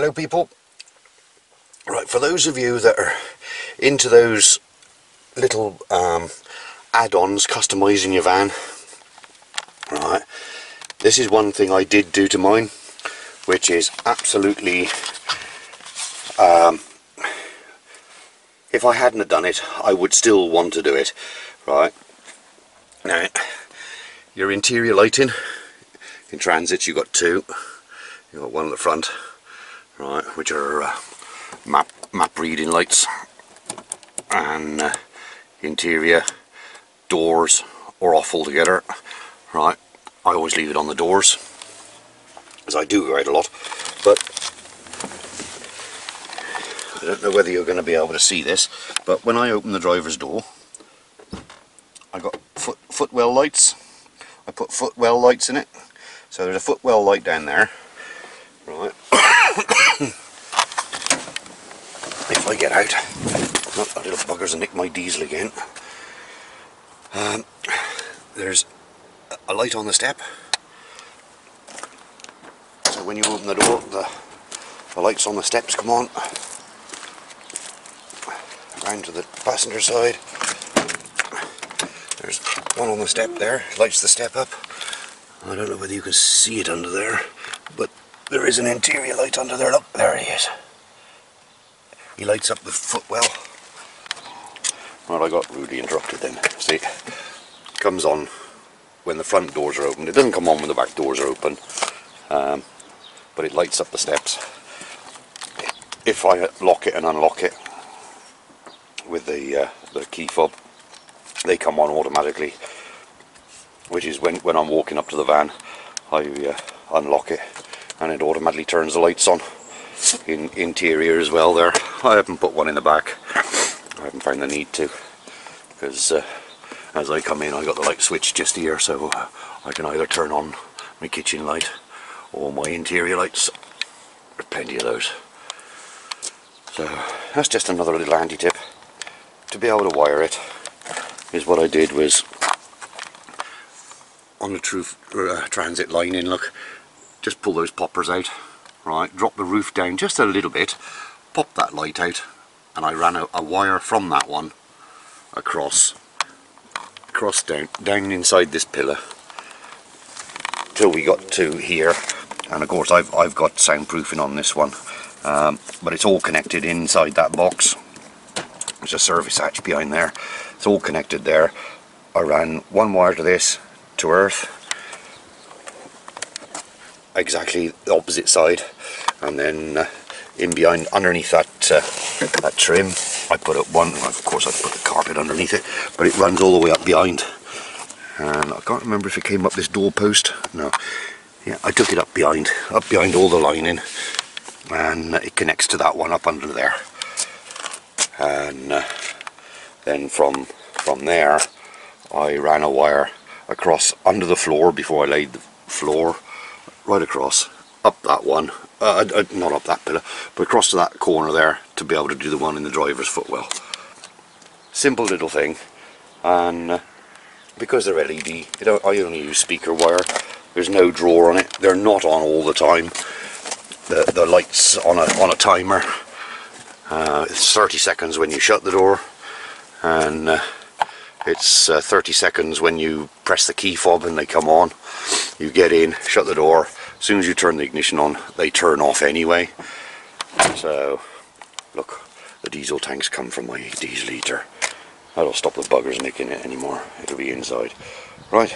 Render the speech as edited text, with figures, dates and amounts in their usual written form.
Hello people. Right, for those of you that are into those little add-ons, customising your van, right, this is one thing I did do to mine, which is absolutely, if I hadn't have done it, I would still want to do it. Right, now your interior lighting in transits, you've got two. You've got one at the front, right, which are map reading lights, and interior doors are off altogether. Right, I always leave it on the doors as I do go out a lot, but I don't know whether you're going to be able to see this, but when I open the driver's door, I got footwell lights. I put footwell lights in it, so there's a footwell light down there. Right. If I get out, not that little buggers and nick my diesel again. There's a light on the step, so when you open the door, the lights on the steps come on. Round to the passenger side, there's one on the step there, lights the step up. I don't know whether you can see it under there, but there is an interior light under there. Look, there he is. He lights up the footwell. Well, I got rudely interrupted then. See, it comes on when the front doors are open. It doesn't come on when the back doors are open, but it lights up the steps. If I lock it and unlock it with the key fob, they come on automatically, which is when I'm walking up to the van, I unlock it and it automatically turns the lights on. In interior as well there. I haven't put one in the back. I haven't found the need to, because as I come in I got the light switch just here, so I can either turn on my kitchen light or my interior lights. There's plenty of those. So that's just another little handy tip. To be able to wire it is what I did was on the transit lining, look, just pull those poppers out. Right, drop the roof down just a little bit, pop that light out, and I ran a wire from that one across down inside this pillar till we got to here. And of course I've got soundproofing on this one, but it's all connected inside that box. There's a service hatch behind there. It's all connected there. I ran one wire to this, to earth, exactly the opposite side, and then in behind, underneath that trim, I put up one. Of course I put the carpet underneath it, but it runs all the way up behind, and I can't remember if it came up this doorpost. No, yeah, I took it up behind all the lining, and it connects to that one up under there. And then from there I ran a wire across under the floor before I laid the floor, right across, up that one, not up that pillar, but across to that corner there to be able to do the one in the driver's footwell. Simple little thing, and because they're LED, I only use speaker wire. There's no drawer on it. They're not on all the time. The light's on a timer. It's 30 seconds when you shut the door, and it's 30 seconds when you press the key fob and they come on. You get in, shut the door. As soon as you turn the ignition on, they turn off anyway. So, look, the diesel tanks come from my diesel heater. That'll stop the buggers nicking it anymore. It'll be inside. Right,